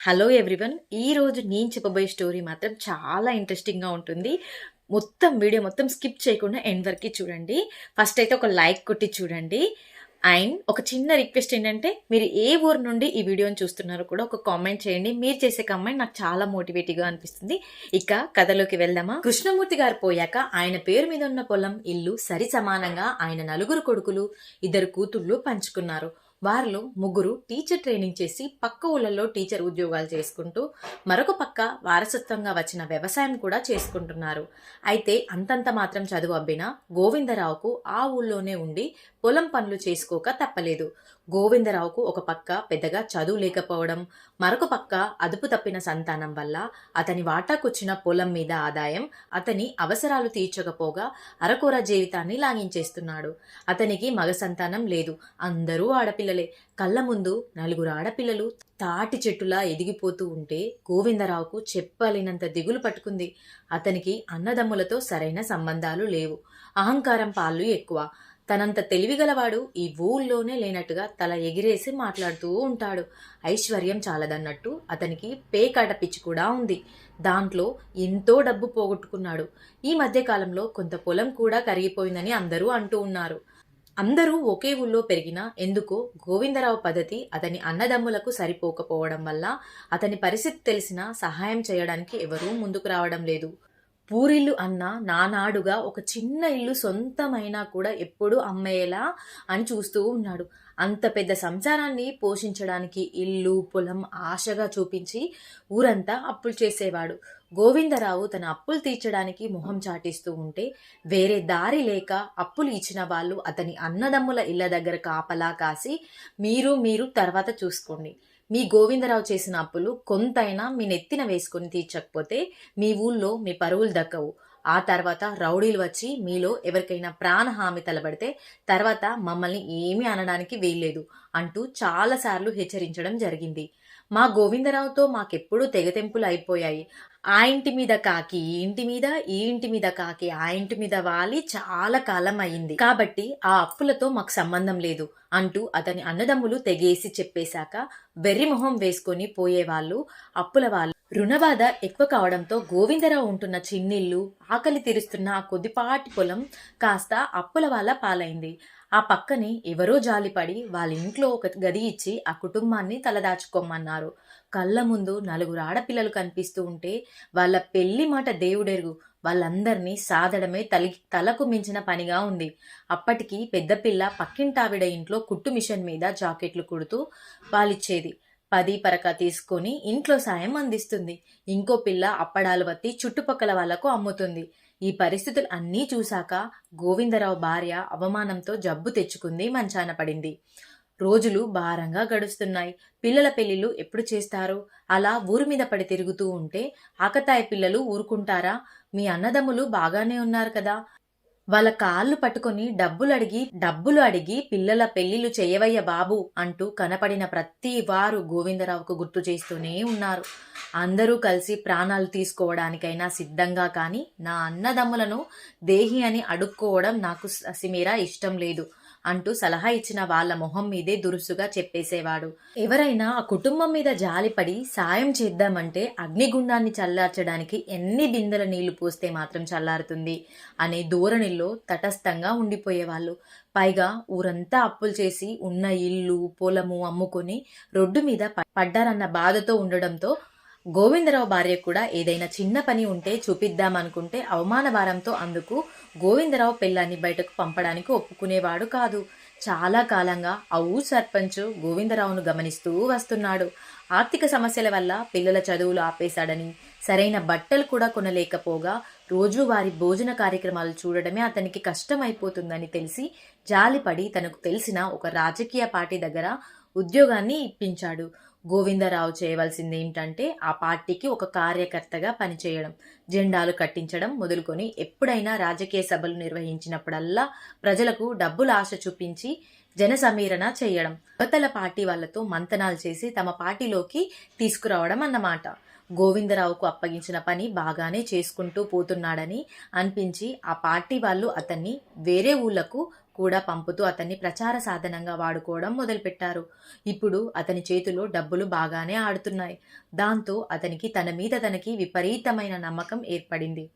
Hello everyone. ఈరోజు నేను చెప్పబోయే స్టోరీ మాత్రం చాలా ఇంట్రెస్టింగ్‌గా ఉంటుంది. వీడియో మొత్తం స్కిప్ చేయకుండా ఎండ్ వరకి చూడండి. ఫస్ట్ అయితే ఒక లైక్ కొట్టి చూడండి. అండ్ ఒక చిన్న రిక్వెస్ట్ ఏంటంటే, మీరు ఏ ఊరు నుండి ఈ వీడియోని చూస్తున్నారో కూడా ఒక కామెంట్ చేయండి. మీరు చేసే కామెంట్ నాకు చాలా మోటివేటివ్‌గా అనిపిస్తుంది. ఇక కథలోకి వెళ్దామా? కృష్ణమూర్తి గారు పోయాక ఆయన పేరు మీద ఉన్న పొలం, ఇల్లు సరి సమానంగా ఆయన నలుగురు కొడుకులు, ఇద్దరు కూతుళ్ళు పంచుకున్నారు. వారిలో ముగ్గురు టీచర్ ట్రైనింగ్ చేసి పక్క ఊళ్ళలో టీచర్ ఉద్యోగాలు చేసుకుంటూ, మరొక పక్క వారసత్వంగా వచ్చిన వ్యవసాయం కూడా చేసుకుంటున్నారు. అయితే అంతంత మాత్రం చదువు అబ్బినా గోవిందరావుకు ఆ ఊళ్ళోనే ఉండి పొలం పనులు చేసుకోక తప్పలేదు. గోవిందరావుకు ఒక పక్క పెద్దగా చదువు లేకపోవడం, మరొక పక్క అదుపు తప్పిన సంతానం వల్ల అతని వాటాకొచ్చిన పొలం మీద ఆదాయం అతని అవసరాలు తీర్చకపోగా అరకొర జీవితాన్ని లాగించేస్తున్నాడు. అతనికి మగ సంతానం లేదు. అందరూ ఆడపిల్లలే. కళ్ళ ముందు నలుగురు ఆడపిల్లలు తాటి చెట్టులా ఎదిగిపోతూ ఉంటే గోవిందరావుకు చెప్పలేనంత దిగులు పట్టుకుంది. అతనికి అన్నదమ్ములతో సరైన సంబంధాలు లేవు. అహంకారం పాళ్ళు ఎక్కువ. తనంత తెలివిగలవాడు ఈ ఊళ్ళోనే లేనట్టుగా తల ఎగిరేసి మాట్లాడుతూ ఉంటాడు. ఐశ్వర్యం చాలదన్నట్టు అతనికి పేకాట పిచ్చి కూడా ఉంది. దాంట్లో ఎంతో డబ్బు పోగొట్టుకున్నాడు. ఈ మధ్య కాలంలో కొంత పొలం కూడా కరిగిపోయిందని అందరూ అంటూ ఉన్నారు. అందరూ ఒకే ఊళ్ళో పెరిగినా ఎందుకో గోవిందరావు పద్ధతి అతని అన్నదమ్ములకు సరిపోకపోవడం వల్ల అతని పరిస్థితి తెలిసినా సహాయం చేయడానికి ఎవరూ ముందుకు రావడం లేదు. పూరిల్లు అన్న నానాడుగా ఒక చిన్న ఇల్లు సొంతమైనా కూడా ఎప్పుడూ అమ్మేలా అని చూస్తూ ఉన్నాడు. అంత పెద్ద సంసారాన్ని పోషించడానికి ఇల్లు పొలం ఆశగా చూపించి ఊరంతా అప్పులు చేసేవాడు. గోవిందరావు తన అప్పులు తీర్చడానికి మొహం చాటిస్తూ ఉంటే వేరే దారి లేక అప్పులు ఇచ్చిన వాళ్ళు అతని అన్నదమ్ముల ఇళ్ల దగ్గర కాపలా కాసి మీరు తర్వాత చూసుకోండి, మీ గోవిందరావు చేసిన అప్పులు కొంతైనా మీ నెత్తిన వేసుకొని తీర్చకపోతే మీ ఊళ్ళో మీ పరువులు దక్కవు. ఆ తర్వాత రౌడీలు వచ్చి మీలో ఎవరికైనా ప్రాణహామి తలబడితే తర్వాత మమ్మల్ని ఏమీ అనడానికి వీల్లేదు అంటూ చాలాసార్లు హెచ్చరించడం జరిగింది. మా గోవిందరావుతో మాకెప్పుడూ తెగతెంపులు అయిపోయాయి. ఆ ఇంటి మీద కాకి ఈ ఇంటి మీద, ఈ ఇంటి మీద కాకి ఆ ఇంటి మీద వాలి చాలా కాలం అయింది కాబట్టి ఆ అప్పులతో మాకు సంబంధం లేదు అంటూ అతని అన్నదమ్ములు తెగేసి చెప్పేశాక వెర్రిమొహం వేసుకొని పోయేవాళ్ళు అప్పుల వాళ్ళు. రుణబాధ ఎక్కువ కావడంతో గోవిందరావు ఉంటున్న చిన్నిల్లు, ఆకలి తీరుస్తున్న ఆ కొద్దిపాటి పొలం కాస్త అప్పుల వాళ్ళ పాలైంది. ఆ పక్కనే ఎవరో జాలిపడి వాళ్ళ ఇంట్లో ఒక గది ఇచ్చి ఆ కుటుంబాన్ని తలదాచుకోమన్నారు. కళ్ళ ముందు నలుగురు ఆడపిల్లలు కనిపిస్తూ ఉంటే వాళ్ళ పెళ్లి మాట దేవుడెరుగు. వాళ్ళందరినీ సాధడమే తలకు మించిన పనిగా ఉంది. అప్పటికి పెద్ద పిల్ల పక్కింటావిడ ఇంట్లో కుట్టు మిషన్ మీద జాకెట్లు కుడుతూ వాళ్ళిచ్చేది. 10 పరక తీసుకొని ఇంట్లో సాయం అందిస్తుంది. ఇంకో పిల్ల అప్పడాలు వత్తి చుట్టుపక్కల వాళ్లకు అమ్ముతుంది. ఈ పరిస్థితులు అన్నీ చూశాక గోవిందరావు భార్య అవమానంతో జబ్బు తెచ్చుకుంది, మంచాన పడింది. రోజులు భారంగా గడుస్తున్నాయి. పిల్లల పెళ్లిళ్ళు ఎప్పుడు చేస్తారు? అలా ఊరు మీద పడి తిరుగుతూ ఉంటే ఆకతాయి పిల్లలు ఊరుకుంటారా? మీ అన్నదమ్ములు బాగానే ఉన్నారు కదా, వాళ్ళ కాళ్ళు పట్టుకొని డబ్బులు అడిగి పిల్లల పెళ్లిళ్ళు చేయవయ్య బాబు అంటూ కనపడిన ప్రతి వారు గోవిందరావుకు గుర్తు చేస్తూనే ఉన్నారు. అందరూ కలిసి ప్రాణాలు తీసుకోవడానికైనా సిద్ధంగా, కానీ నా అన్నదమ్ములను దేహి అని అడుక్కోవడం నాకు ససిమీరా ఇష్టం లేదు అంటూ సలహా ఇచ్చిన వాళ్ళ మొహం మీదే దురుసుగా చెప్పేసేవాడు. ఎవరైనా ఆ కుటుంబం మీద జాలిపడి సాయం చేద్దామంటే అగ్నిగుండాన్ని చల్లార్చడానికి ఎన్ని బిందెల నీళ్లు పోస్తే మాత్రం చల్లారుతుంది అనే ధోరణిలో తటస్థంగా ఉండిపోయేవాళ్ళు. పైగా ఊరంతా అప్పులు చేసి ఉన్న ఇల్లు పొలము అమ్ముకొని రోడ్డు మీద పడ్డారన్న బాధతో ఉండడంతో గోవిందరావు భార్య కూడా ఏదైనా చిన్న పని ఉంటే చూపిద్దామనుకుంటే అవమాన భారంతో అందుకు గోవిందరావు పెళ్ళాన్ని బయటకు పంపడానికి ఒప్పుకునేవాడు కాదు. చాలా కాలంగా ఆ ఊరు సర్పంచ్ గోవిందరావును గమనిస్తూ వస్తున్నాడు. ఆర్థిక సమస్యల వల్ల పిల్లల చదువులు ఆపేశాడని, సరైన బట్టలు కూడా కొనలేకపోగా రోజువారి భోజన కార్యక్రమాలు చూడడమే అతనికి కష్టమైపోతుందని తెలిసి జాలిపడి తనకు తెలిసిన ఒక రాజకీయ పార్టీ దగ్గర ఉద్యోగాన్ని ఇప్పించాడు. గోవిందరావు చేయవలసింది ఏంటంటే ఆ పార్టీకి ఒక కార్యకర్తగా పనిచేయడం, జెండాలు కట్టించడం మొదలుకొని ఎప్పుడైనా రాజకీయ సభలు నిర్వహించినప్పుడల్లా ప్రజలకు డబ్బుల ఆశ చూపించి జన సమీరణ చేయడం, అవతల పార్టీ వాళ్లతో మంతనాలు చేసి తమ పార్టీలోకి తీసుకురావడం అన్నమాట. గోవిందరావుకు అప్పగించిన పని బాగానే చేసుకుంటూ పోతున్నాడని అనిపించి ఆ పార్టీ వాళ్ళు అతన్ని వేరే ఊళ్ళకు కూడా పంపుతూ అతన్ని ప్రచార సాధనంగా వాడుకోవడం మొదలుపెట్టారు. ఇప్పుడు అతని చేతిలో డబ్బులు బాగానే ఆడుతున్నాయి. దాంతో అతనికి తనకి విపరీతమైన నమ్మకం ఏర్పడింది.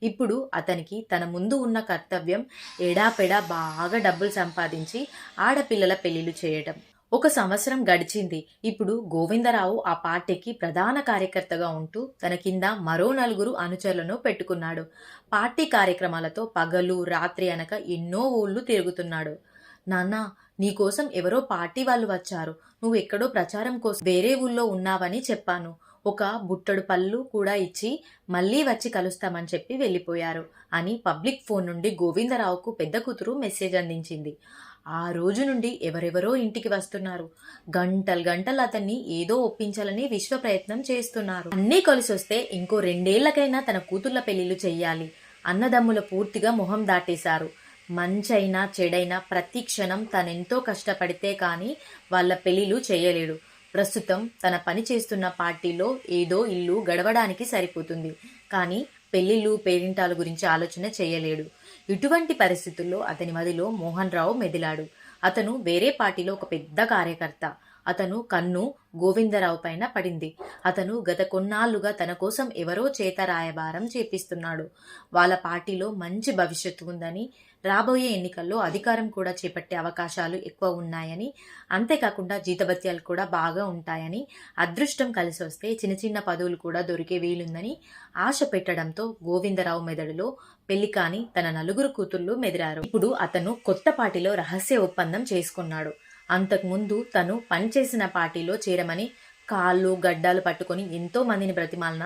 ఇప్పుడు అతనికి తన ముందు ఉన్న కర్తవ్యం ఎడాపెడా బాగా డబ్బులు సంపాదించి ఆడపిల్లల పెళ్లిళ్లు చేయడం. ఒక సంవత్సరం గడిచింది. ఇప్పుడు గోవిందరావు ఆ పార్టీకి ప్రధాన కార్యకర్తగా ఉంటూ తన కింద మరో 4 అనుచరులను పెట్టుకున్నాడు. పార్టీ కార్యక్రమాలతో పగలు రాత్రి అనక ఎన్నో ఊళ్ళు తిరుగుతున్నాడు. నాన్నా, నీకోసం ఎవరో పార్టీ వాళ్ళు వచ్చారు. నువ్వు ఎక్కడో ప్రచారం కోసం వేరే ఊళ్ళో ఉన్నావని చెప్పాను. ఒక బుట్టడు పళ్ళు కూడా ఇచ్చి మళ్ళీ వచ్చి కలుస్తామని చెప్పి వెళ్ళిపోయారు అని పబ్లిక్ ఫోన్ నుండి గోవిందరావుకు పెద్ద కూతురు మెసేజ్ అందించింది. ఆ రోజు నుండి ఎవరెవరో ఇంటికి వస్తున్నారు. గంటలు అతన్ని ఏదో ఒప్పించాలని విశ్వ ప్రయత్నం చేస్తున్నారు. అన్నీ కలిసొస్తే ఇంకో 2 ఏళ్లకైనా తన కూతుళ్ల పెళ్లిళ్లు చెయ్యాలి. అన్నదమ్ముల పూర్తిగా మొహం దాటేశారు. మంచైనా చెడైనా ప్రతి క్షణం తనెంతో కష్టపడితే కాని వాళ్ళ పెళ్లిళ్లు చేయలేడు. ప్రస్తుతం తన పని చేస్తున్న పార్టీలో ఏదో ఇల్లు గడవడానికి సరిపోతుంది. కానీ పెళ్లిళ్ళు పేరింటాల గురించి ఆలోచన చేయలేడు. ఇటువంటి పరిస్థితుల్లో అతని మదిలో మోహన్ రావు మెదిలాడు. అతను వేరే పార్టీలో ఒక పెద్ద కార్యకర్త. అతను కన్ను గోవిందరావు పైన పడింది. అతను గత కొన్నాళ్లుగా తన కోసం ఎవరో చేత రాయబారం చేపిస్తున్నాడు. వాళ్ళ పార్టీలో మంచి భవిష్యత్తు ఉందని, రాబోయే ఎన్నికల్లో అధికారం కూడా చేపట్టే అవకాశాలు ఎక్కువ ఉన్నాయని, అంతేకాకుండా జీతభత్యాలు కూడా బాగా ఉంటాయని, అదృష్టం కలిసి వస్తే చిన్న చిన్న పదవులు కూడా దొరికే వీలుందని ఆశ పెట్టడంతో గోవిందరావు మెదడులో పెళ్లి కాని తన 4 కూతుళ్లు మెదిరారు. ఇప్పుడు అతను కొత్త పార్టీలో రహస్య ఒప్పందం చేసుకున్నాడు. అంతకుముందు తను పనిచేసిన పార్టీలో చేరమని కాళ్ళు గడ్డాలు పట్టుకొని ఎంతో మందిని బ్రతిమాలిన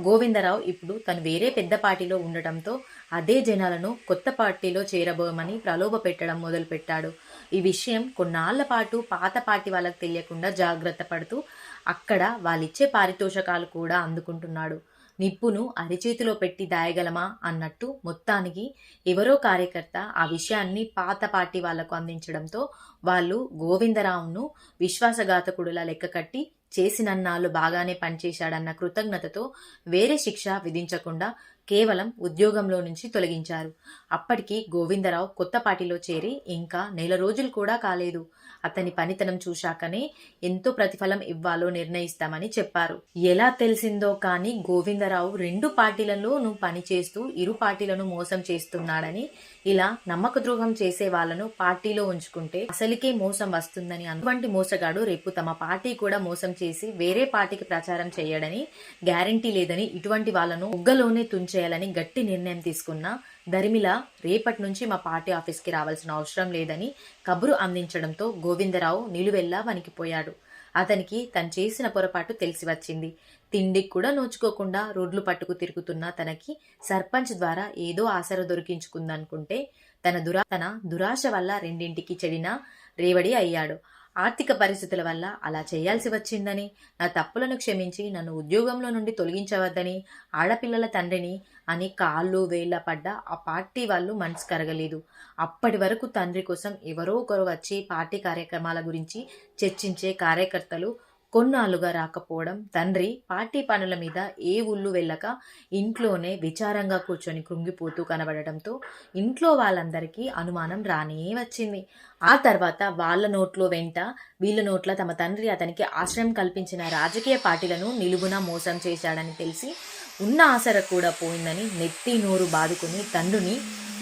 గోవిందరావు ఇప్పుడు తను వేరే పెద్ద పార్టీలో ఉండటంతో అదే జనాలను కొత్త పార్టీలో చేరబోమని ప్రలోభ పెట్టడం మొదలుపెట్టాడు. ఈ విషయం కొన్నాళ్ల పాటు పాత పార్టీ వాళ్ళకి తెలియకుండా జాగ్రత్త పడుతూ అక్కడ వాళ్ళిచ్చే పారితోషకాలు కూడా అందుకుంటున్నాడు. నిప్పును అరిచేతిలో పెట్టి దాయగలమా అన్నట్టు మొత్తానికి ఎవరో కార్యకర్త ఆ విషయాన్ని పాత పార్టీ వాళ్లకు అందించడంతో వాళ్ళు గోవిందరావును విశ్వాసఘాతకుడులా లెక్క కట్టి చేసినన్నాళ్ళు బాగానే పనిచేశాడన్న కృతజ్ఞతతో వేరే శిక్ష విధించకుండా కేవలం ఉద్యోగంలో నుంచి తొలగించారు. అప్పటికి గోవిందరావు కొత్త పార్టీలో చేరి ఇంకా 1 రోజులు కూడా కాలేదు. అతని పనితనం చూశాకనే ఎంతో ప్రతిఫలం ఇవ్వాలో నిర్ణయిస్తామని చెప్పారు. ఎలా తెలిసిందో కానీ గోవిందరావు 2 పార్టీలలోనూ పనిచేస్తూ ఇరు పార్టీలను మోసం చేస్తున్నాడని, ఇలా నమ్మక ద్రోహం చేసే వాళ్లను పార్టీలో ఉంచుకుంటే అసలుకే మోసం వస్తుందని అటువంటి మోసగాడు రేపు తమ పార్టీ కూడా మోసం చేసి వేరే పార్టీకి ప్రచారం చేయడని గ్యారంటీ లేదని, ఇటువంటి వాళ్లను ఉగ్గలోనే తుంచేయాలని గట్టి నిర్ణయం తీసుకున్న దరిమిల రేపటి నుంచి మా పార్టీ ఆఫీస్కి రావాల్సిన అవసరం లేదని కబురు అందించడంతో గోవిందరావు నిలువెల్లా వణికిపోయాడు. అతనికి తను చేసిన పొరపాటు తెలిసి వచ్చింది. తిండికి కూడా నోచుకోకుండా రోడ్లు పట్టుకు తిరుగుతున్న తనకి సర్పంచ్ ద్వారా ఏదో ఆసర దొరికించుకుందనుకుంటే తన దురాశ వల్ల 2 చెడిన రేవడి అయ్యాడు. ఆర్థిక పరిస్థితుల వల్ల అలా చేయాల్సి వచ్చిందని, నా తప్పులను క్షమించి నన్ను ఉద్యోగంలో నుండి తొలగించవద్దని, ఆడపిల్లల తండ్రిని అని కాళ్ళు వేళ్ల పడ్డ ఆ పార్టీ వాళ్ళు మనసు కరగలేదు. అప్పటి వరకు తండ్రి కోసం ఎవరో ఒకరు వచ్చి పార్టీ కార్యక్రమాల గురించి చర్చించే కార్యకర్తలు కొన్నాళ్లుగా రాకపోవడం, తండ్రి పార్టీ పనుల మీద ఏ ఊళ్ళు వెళ్ళక ఇంట్లోనే విచారంగా కూర్చొని కృంగిపోతూ కనబడటంతో ఇంట్లో వాళ్ళందరికీ అనుమానం రానే వచ్చింది. ఆ తర్వాత వాళ్ళ నోట్లో వెంట వీళ్ళ నోట్ల తమ తండ్రి అతనికి ఆశ్రయం కల్పించిన రాజకీయ పార్టీలను నిలువున మోసం చేశాడని తెలిసి ఉన్న ఆసర కూడా పోయిందని నెత్తి నోరు బాదుకుని తండ్రిని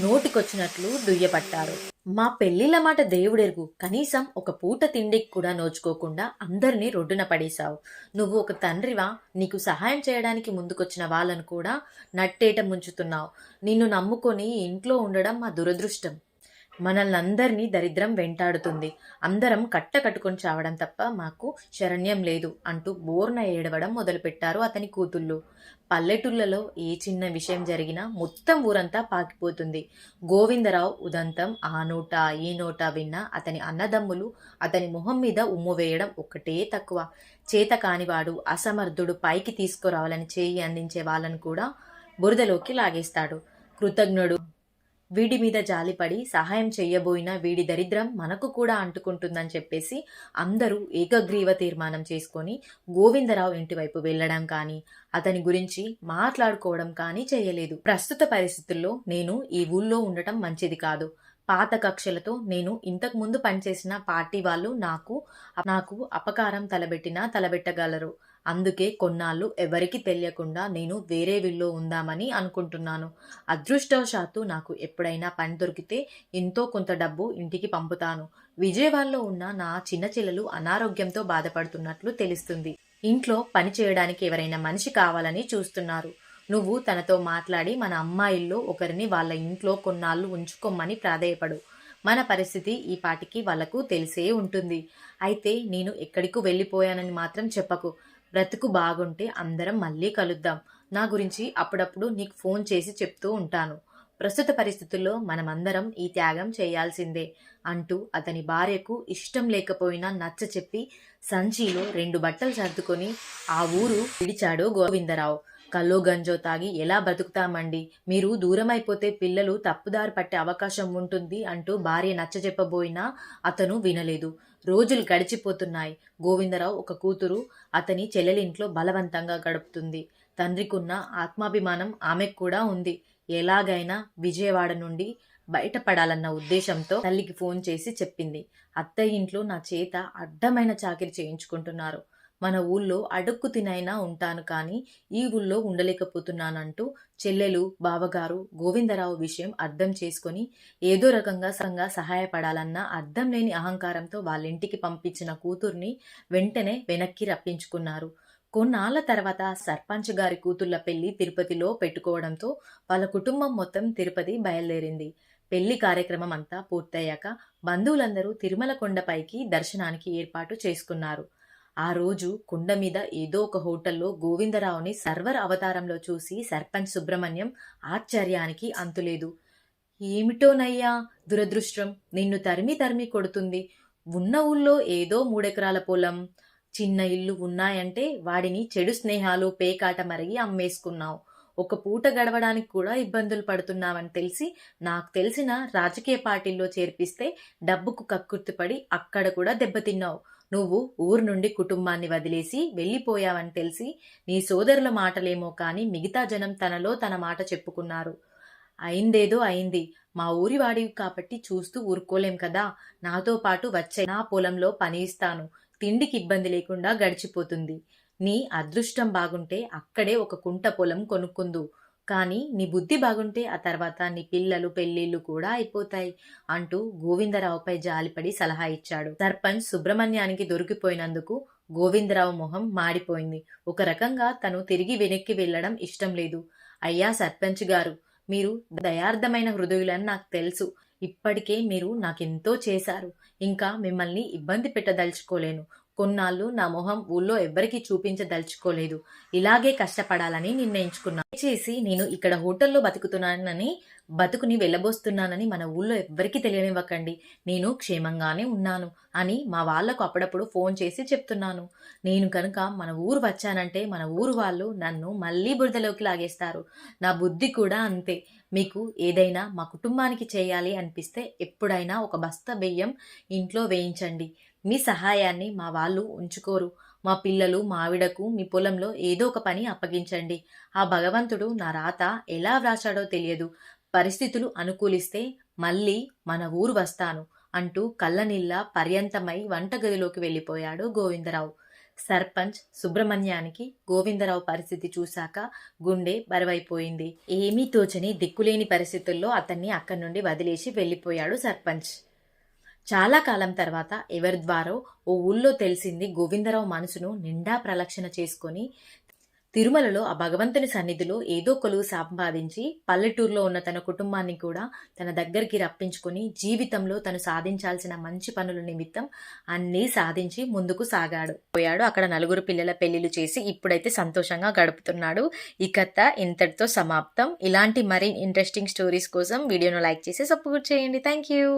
నోటికొచ్చినట్లు దుయ్యపట్టారు. మా పెళ్లిళ్ళ మాట దేవుడెరుగు, కనీసం ఒక పూట తిండికి కూడా నోచుకోకుండా అందరినీ రొడ్డున పడేశావు. నువ్వు ఒక తండ్రివా? నీకు సహాయం చేయడానికి ముందుకొచ్చిన వాళ్ళను కూడా నట్టేట ముంచుతున్నావు. నిన్ను నమ్ముకొని ఇంట్లో ఉండడం మా దురదృష్టం. మనల్నందరినీ దరిద్రం వెంటాడుతుంది. అందరం కట్టుకొని చావడం తప్ప మాకు శరణ్యం లేదు అంటూ బోర్న ఏడవడం మొదలుపెట్టారు అతని కూతుళ్ళు. పల్లెటూళ్ళలో ఏ చిన్న విషయం జరిగినా మొత్తం ఊరంతా పాకిపోతుంది. గోవిందరావు ఉదంతం ఆ నోట ఈ నోట విన్న అతని అన్నదమ్ములు అతని మొహం మీద ఉమ్ము వేయడం ఒక్కటే తక్కువ. చేత కానివాడు, అసమర్థుడు పైకి తీసుకురావాలని చేయి అందించే వాళ్ళను కూడా బురదలోకి లాగేస్తాడు. కృతజ్ఞుడు వీడి మీద జాలిపడి సహాయం చెయ్యబోయినా వీడి దరిద్రం మనకు కూడా అంటుకుంటుందని చెప్పేసి అందరూ ఏకగ్రీవ తీర్మానం చేసుకొని గోవిందరావు ఇంటి వైపు వెళ్లడం కానీ అతని గురించి మాట్లాడుకోవడం కానీ చేయలేదు. ప్రస్తుత పరిస్థితుల్లో నేను ఈ ఊళ్ళో ఉండటం మంచిది కాదు. పాత కక్షలతో నేను ఇంతకు ముందు పనిచేసిన పార్టీ వాళ్ళు నాకు అపకారం తలబెట్టగలరు. అందుకే కొన్నాళ్ళు ఎవరికీ తెలియకుండా నేను వేరే విల్లో ఉందామని అనుకుంటున్నాను. అదృష్టవశాత్తు నాకు ఎప్పుడైనా పని దొరికితే ఎంతో కొంత డబ్బు ఇంటికి పంపుతాను. విజయవాడలో ఉన్న నా చిన్న చెల్లెలు అనారోగ్యంతో బాధపడుతున్నట్లు తెలుస్తుంది. ఇంట్లో పని చేయడానికి ఎవరైనా మనిషి కావాలని చూస్తున్నారు. నువ్వు తనతో మాట్లాడి మన అమ్మాయిల్లో ఒకరిని వాళ్ళ ఇంట్లో కొన్నాళ్ళు ఉంచుకోమని ప్రాధేయపడు. మన పరిస్థితి ఈ పాటికి వాళ్లకు తెలిసే ఉంటుంది. అయితే నేను ఎక్కడికి వెళ్ళిపోయానని మాత్రం చెప్పకు. బ్రతుకు బాగుంటే అందరం మళ్ళీ కలుద్దాం. నా గురించి అప్పుడప్పుడు నీకు ఫోన్ చేసి చెప్తూ ఉంటాను. ప్రస్తుత పరిస్థితుల్లో మనమందరం ఈ త్యాగం చేయాల్సిందే అంటూ అతని భార్యకు ఇష్టం లేకపోయినా నచ్చ చెప్పి సంచిలో 2 బట్టలు సర్దుకొని ఆ ఊరు విడిచాడు గోవిందరావు. కల్లో గంజో తాగి ఎలా బతుకుతామండి, మీరు దూరమైపోతే పిల్లలు తప్పుదారి పట్టే అవకాశం ఉంటుంది అంటూ భార్య నచ్చజెప్పబోయినా అతను వినలేదు. రోజులు గడిచిపోతున్నాయి. గోవిందరావు ఒక కూతురు అతని చెల్లెలింట్లో బలవంతంగా గడుపుతుంది. తండ్రికున్న ఆత్మాభిమానం ఆమెకు కూడా ఉంది. ఎలాగైనా విజయవాడ నుండి బయటపడాలన్న ఉద్దేశంతో తల్లికి ఫోన్ చేసి చెప్పింది. అత్తయ్య ఇంట్లో నా చేత అడ్డమైన చాకిరి చేయించుకుంటున్నారు. మన ఊళ్ళో అడుక్కు తినైనా ఉంటాను కానీ ఈ ఊళ్ళో ఉండలేకపోతున్నానంటూ చెల్లెలు బావగారు గోవిందరావు విషయం అర్థం చేసుకొని ఏదో రకంగా సహాయపడాలన్న అర్థం లేని అహంకారంతో వాళ్ళింటికి పంపించిన కూతుర్ని వెంటనే వెనక్కి రప్పించుకున్నారు. కొన్నాళ్ల తర్వాత సర్పంచ్ గారి కూతుళ్ల పెళ్లి తిరుపతిలో పెట్టుకోవడంతో వాళ్ళ కుటుంబం మొత్తం తిరుపతి బయలుదేరింది. పెళ్లి కార్యక్రమం అంతా పూర్తయ్యాక బంధువులందరూ తిరుమల కొండపైకి దర్శనానికి ఏర్పాటు చేసుకున్నారు. ఆ రోజు కొండ మీద ఏదో ఒక హోటల్లో గోవిందరావుని సర్వర్ అవతారంలో చూసి సర్పంచ్ సుబ్రహ్మణ్యం ఆశ్చర్యానికి అంతులేదు. ఏమిటోనయ్యా దురదృష్టం, నిన్ను తరిమి కొడుతుంది. ఉన్న ఊళ్ళో ఏదో 3 ఎకరాల పొలం, చిన్న ఇల్లు ఉన్నాయంటే వాడిని చెడు స్నేహాలు పేకాట మరిగి అమ్మేసుకున్నావు. ఒక పూట గడవడానికి కూడా ఇబ్బందులు పడుతున్నావని తెలిసి నాకు తెలిసిన రాజకీయ పార్టీల్లో చేర్పిస్తే డబ్బుకు కక్కుర్తిపడి అక్కడ కూడా దెబ్బతిన్నావు. నువ్వు ఊరు నుండి కుటుంబాన్ని వదిలేసి వెళ్ళిపోయావని తెలిసి నీ సోదరుల మాటలేమో కానీ మిగతా జనం తనలో తన మాట చెప్పుకున్నారు. అయిందేదో అయింది. మా ఊరివాడివి కాబట్టి చూస్తూ ఊరుకోలేం కదా. నాతో పాటు వచ్చే నా పొలంలో పని ఇస్తాను. తిండికి ఇబ్బంది లేకుండా గడిచిపోతుంది. నీ అదృష్టం బాగుంటే అక్కడే ఒక కుంట పొలం కొనుక్కుందు. కానీ నీ బుద్ధి బాగుంటే ఆ తర్వాత నీ పిల్లలు పెళ్లిళ్ళు కూడా అయిపోతాయి అంటూ గోవిందరావుపై జాలిపడి సలహా ఇచ్చాడు. సర్పంచ్ సుబ్రహ్మణ్యానికి దొరికిపోయినందుకు గోవిందరావు మొహం మాడిపోయింది. ఒక రకంగా తను తిరిగి వెనక్కి వెళ్లడం ఇష్టం లేదు. అయ్యా సర్పంచ్ గారు, మీరు దయార్థమైన హృదయులని నాకు తెలుసు. ఇప్పటికే మీరు నాకెంతో చేశారు. ఇంకా మిమ్మల్ని ఇబ్బంది పెట్టదలుచుకోలేను. కొన్నాళ్ళు నా మొహం ఊళ్ళో ఎవ్వరికీ చూపించదలుచుకోలేదు. ఇలాగే కష్టపడాలని నిర్ణయించుకున్నాను. చేసి నేను ఇక్కడ హోటల్లో బతుకుని వెళ్ళబోస్తున్నానని మన ఊళ్ళో ఎవ్వరికీ తెలియనివ్వకండి. నేను క్షేమంగానే ఉన్నాను అని మా వాళ్లకు అప్పుడప్పుడు ఫోన్ చేసి చెప్తున్నాను. నేను కనుక మన ఊరు వచ్చానంటే మన ఊరు వాళ్ళు నన్ను మళ్ళీ బురదలోకి లాగేస్తారు. నా బుద్ధి కూడా అంతే. మీకు ఏదైనా మా కుటుంబానికి చేయాలి అనిపిస్తే ఎప్పుడైనా ఒక బస్తా బియ్యం ఇంట్లో వేయించండి. మీ సహాయాన్ని మా వాళ్ళు ఉంచుకోరు. మా పిల్లలు మా ఆవిడకు మీ పొలంలో ఏదో ఒక పని అప్పగించండి. ఆ భగవంతుడు నా రాత ఎలా వ్రాసాడో తెలియదు. పరిస్థితులు అనుకూలిస్తే మళ్ళీ మన ఊరు వస్తాను అంటూ కళ్ళనీళ్ళ పర్యంతమై వంటగదిలోకి వెళ్ళిపోయాడు గోవిందరావు. సర్పంచ్ సుబ్రహ్మణ్యానికి గోవిందరావు పరిస్థితి చూశాక గుండె బరువైపోయింది. ఏమీ తోచని దిక్కులేని పరిస్థితుల్లో అతన్ని అక్కడి నుండి వదిలేసి వెళ్ళిపోయాడు సర్పంచ్. చాలా కాలం తర్వాత ఎవరి ద్వారో ఓ ఊళ్ళో తెలిసింది గోవిందరావు మనసును నిండా ప్రలక్షణ చేసుకొని తిరుమలలో ఆ భగవంతుని సన్నిధిలో ఏదో కొలువు సంపాదించి పల్లెటూరులో ఉన్న తన కుటుంబాన్ని కూడా తన దగ్గరికి రప్పించుకొని జీవితంలో తను సాధించాల్సిన మంచి పనుల నిమిత్తం అన్నీ సాధించి ముందుకు పోయాడు. అక్కడ 4 పిల్లల పెళ్లిళ్ళు చేసి ఇప్పుడైతే సంతోషంగా గడుపుతున్నాడు. ఈ కథ ఇంతటితో సమాప్తం. ఇలాంటి మరిన్ని ఇంట్రెస్టింగ్ స్టోరీస్ కోసం వీడియోను లైక్ చేసి సపోర్ట్ చేయండి. Thank you.